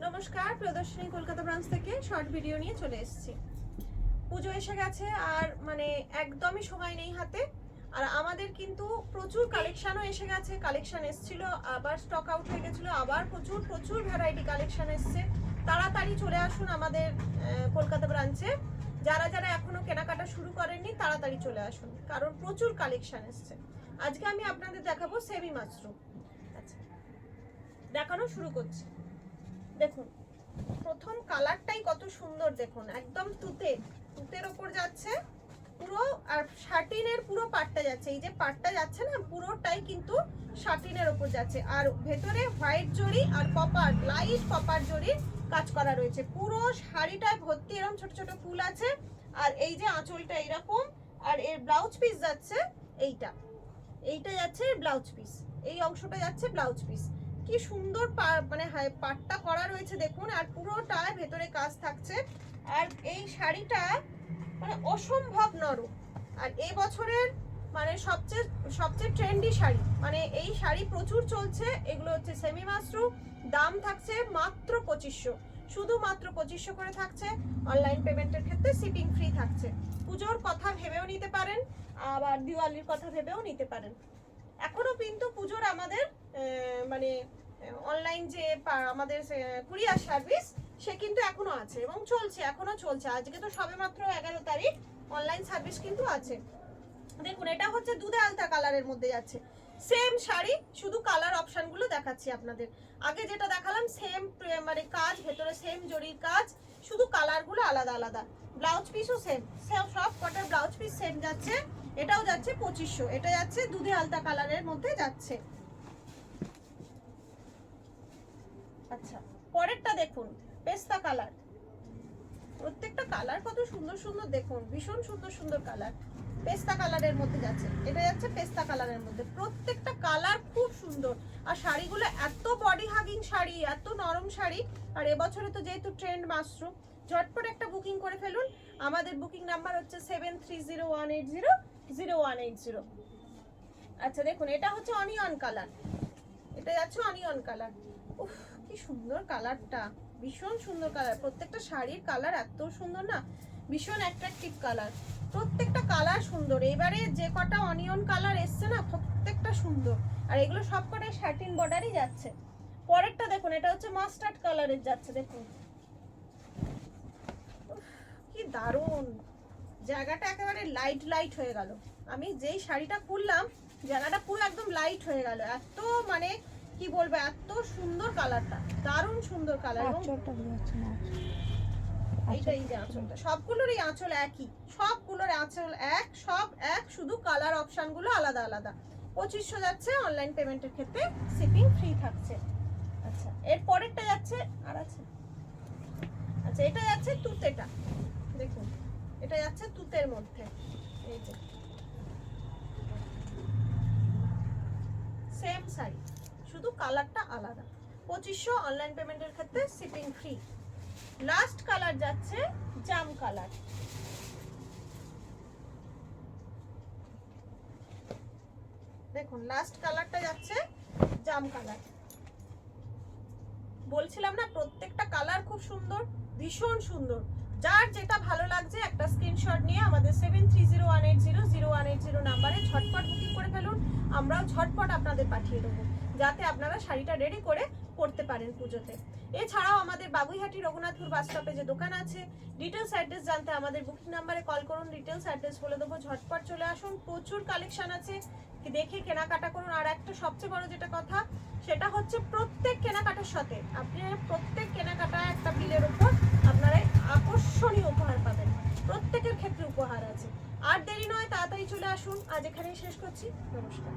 নমস্কার, প্রদর্শনী কলকাতা ব্রাঞ্চ থেকে শর্ট ভিডিও নিয়ে চলে এসেছি। পুজো এসে গেছে আর মানে একদমই সময় নেই হাতে। আর আমাদের কিন্তু প্রচুর কালেকশনও এসে গেছে, কালেকশন এসেছিল আবার স্টক আউট হয়ে গেছিল, আবার প্রচুর ভ্যারাইটি কালেকশন এসছে। তাড়াতাড়ি চলে আসুন আমাদের কলকাতা ব্রাঞ্চে। যারা যারা এখনো কেনাকাটা শুরু করেননি তাড়াতাড়ি চলে আসুন, কারণ প্রচুর কালেকশন এসছে। আজকে আমি আপনাদের দেখাবো সেমি মাশরুম। আচ্ছা, দেখানো শুরু করছি। দেখুন প্রথম কালারটাই কত সুন্দর, দেখুন একদম তুতের ওপর যাচ্ছে পুরো, আর শাটিনের পুরো পাটটা যাচ্ছে। এই যে পাটটা যাচ্ছে না, পুরোটাই কিন্তু শাটিনের ওপর যাচ্ছে। আর ভেতরে হোয়াইট জরি আর কপার, লাইট কপার জরির কাজ করা রয়েছে। পুরো শাড়িটায় ভর্তি এরকম ছোট ছোট ফুল আছে। আর এই যে আঁচলটা এরকম, আর এর ব্লাউজ পিস যাচ্ছে এইটা যাচ্ছে ব্লাউজ পিস, এই অংশটা যাচ্ছে ব্লাউজ পিস। কি সুন্দর মানে পাটটা করা রয়েছে দেখুন, আর পুরোটায় ভেতরে কাজ থাকছে। আর এই শাড়িটা মানে অসম্ভব নরম। আর এই বছরের মানে সবচেয়ে ট্রেন্ডি শাড়ি, মানে এই শাড়ি প্রচুর চলছে। এগুলো হচ্ছে সেমি মাশরুম। দাম থাকছে মাত্র 2500, শুধুমাত্র 2500 করে থাকছে। অনলাইন পেমেন্টের ক্ষেত্রে শিপিং ফ্রি থাকছে। পুজোর কথা ভেবেও নিতে পারেন, আবার দিওয়ালির কথা ভেবেও নিতে পারেন। এখনো কিন্তু পুজোর আমাদের মানে অনলাইন যে আমাদের কুরিয়ার সার্ভিস, সে কিন্তু এখনো আছে এবং এখনো চলছে। আজকে তো সবেমাত্র 11 তারিখ, অনলাইন সার্ভিস কিন্তু আছে। দেখুন এটা হচ্ছে দুধে আলতা কালারের মধ্যে যাচ্ছে। সেম শাড়ি, শুধু কালার অপশনগুলো দেখাচ্ছি আপনাদের। আগে যেটা দেখালাম সেম মানে কাজ, ভেতরে সেম জরির কাজ, শুধু কালারগুলো আলাদা আলাদা। ব্লাউজ পিসও সেম, সব কটার ব্লাউজ পিস সেম যাচ্ছে। এটাও যাচ্ছে 2500, এটা যাচ্ছে দুধে আলতা কালারের মধ্যে যাচ্ছে। আচ্ছা, পরেরটা দেখুন পেস্তা কালার। প্রত্যেকটা কালার কত সুন্দর সুন্দর, দেখুন ভীষণ সুন্দর কালার। পেস্তা কালারের মধ্যে যাচ্ছে, এটা যাচ্ছে পেস্তা কালারের মধ্যে। প্রত্যেকটা কালার খুব সুন্দর। আর শাড়িগুলো এত বডি হাগিং শাড়ি, এত নরম শাড়ি। আর এবছরে তো যেহেতু ট্রেন্ড মাশরুম, ঝটপট একটা বুকিং করে ফেলুন। আমাদের বুকিং নাম্বার হচ্ছে 7301800180। আচ্ছা দেখুন এটা হচ্ছে অনিয়ন কালার, এটা যাচ্ছে অনিয়ন কালার। উফ কি সুন্দর কালারটা, ভীষণ সুন্দর কালার। প্রত্যেকটা শাড়ির কালার এত সুন্দর না, ভীষণ অ্যাট্রাকটিভ কালার। প্রত্যেকটা কালার সুন্দর। এবারে যে কটা অনিয়ন কালার এসছে না, প্রত্যেকটা সুন্দর। আর এগুলো সব কটাই শার্টিন বর্ডারই যাচ্ছে। পরেরটা দেখুন, এটা হচ্ছে মাস্টার্ড কালারের যাচ্ছে। দেখুন কি দারুণ, জায়গাটা একেবারে লাইট হয়ে গেল। আমি যেই শাড়িটা খুললাম, জায়গাটা পুরো একদম লাইট হয়ে গেল। এত মানে কি বলবো, এত সুন্দর কালারটা, দারুণ সুন্দর কালার। এবং এইটাই যে আঁচলটা, সবগুলোরই আঁচল একই, সবগুলোর আঁচল এক, সব এক, শুধু কালার অপশনগুলো আলাদা আলাদা। 2500 যাচ্ছে, অনলাইন পেমেন্টের ক্ষেত্রে শিপিং ফ্রি থাকছে। আচ্ছা এর পরেরটা যাচ্ছে আর আছে। আচ্ছা এটা যাচ্ছে তুতেটা, দেখুন এটা যাচ্ছে তুতের মধ্যে। এই যে সেম শাড়ি, শুধু কালারটা আলাদা। 2500, অনলাইন পেমেন্টের ক্ষেত্রে শিপিং ফ্রি। লাস্ট কালার যাচ্ছে জাম কালার। দেখুন লাস্ট কালারটা যাচ্ছে জাম কালার। বলছিলাম না প্রত্যেকটা কালার খুব সুন্দর, ভীষণ সুন্দর। যার যেটা ভালো লাগছে একটা স্ক্রিনশট নিয়ে আমাদের 7301800180 নাম্বারে ঝটপট বুকিং করে ফেলুন। আমরাও ঝটপট আপনাদের পাঠিয়ে দেবো, যাতে আপনারা শাড়িটা রেডি করে পরতে পারেন পুজোতে। এছাড়াও আমাদের বাগুইহাটি রঘুনাথপুর বাস স্টপে যে দোকান আছে, ডিটেলস অ্যাড্রেস জানতে আমাদের বুকিং নাম্বারে কল করুন। ডিটেলস অ্যাড্রেস বলে দেবো, ঝটপট চলে আসুন। প্রচুর কালেকশন আছে, দেখে কেনাকাটা করুন। আর একটা সবচেয়ে বড় যেটা কথা, সেটা হচ্ছে প্রত্যেক কেনাকাটার সাথে আপনি প্রত্যেক কেনাকাটা একটা বিলের উপর আপনারা আকর্ষণীয় উপহার পাবেন। প্রত্যেকের ক্ষেত্রে উপহার আছে। আর দেরি নয়, তাড়াতাড়ি চলে আসুন। আজ এখানেই শেষ করছি। নমস্কার।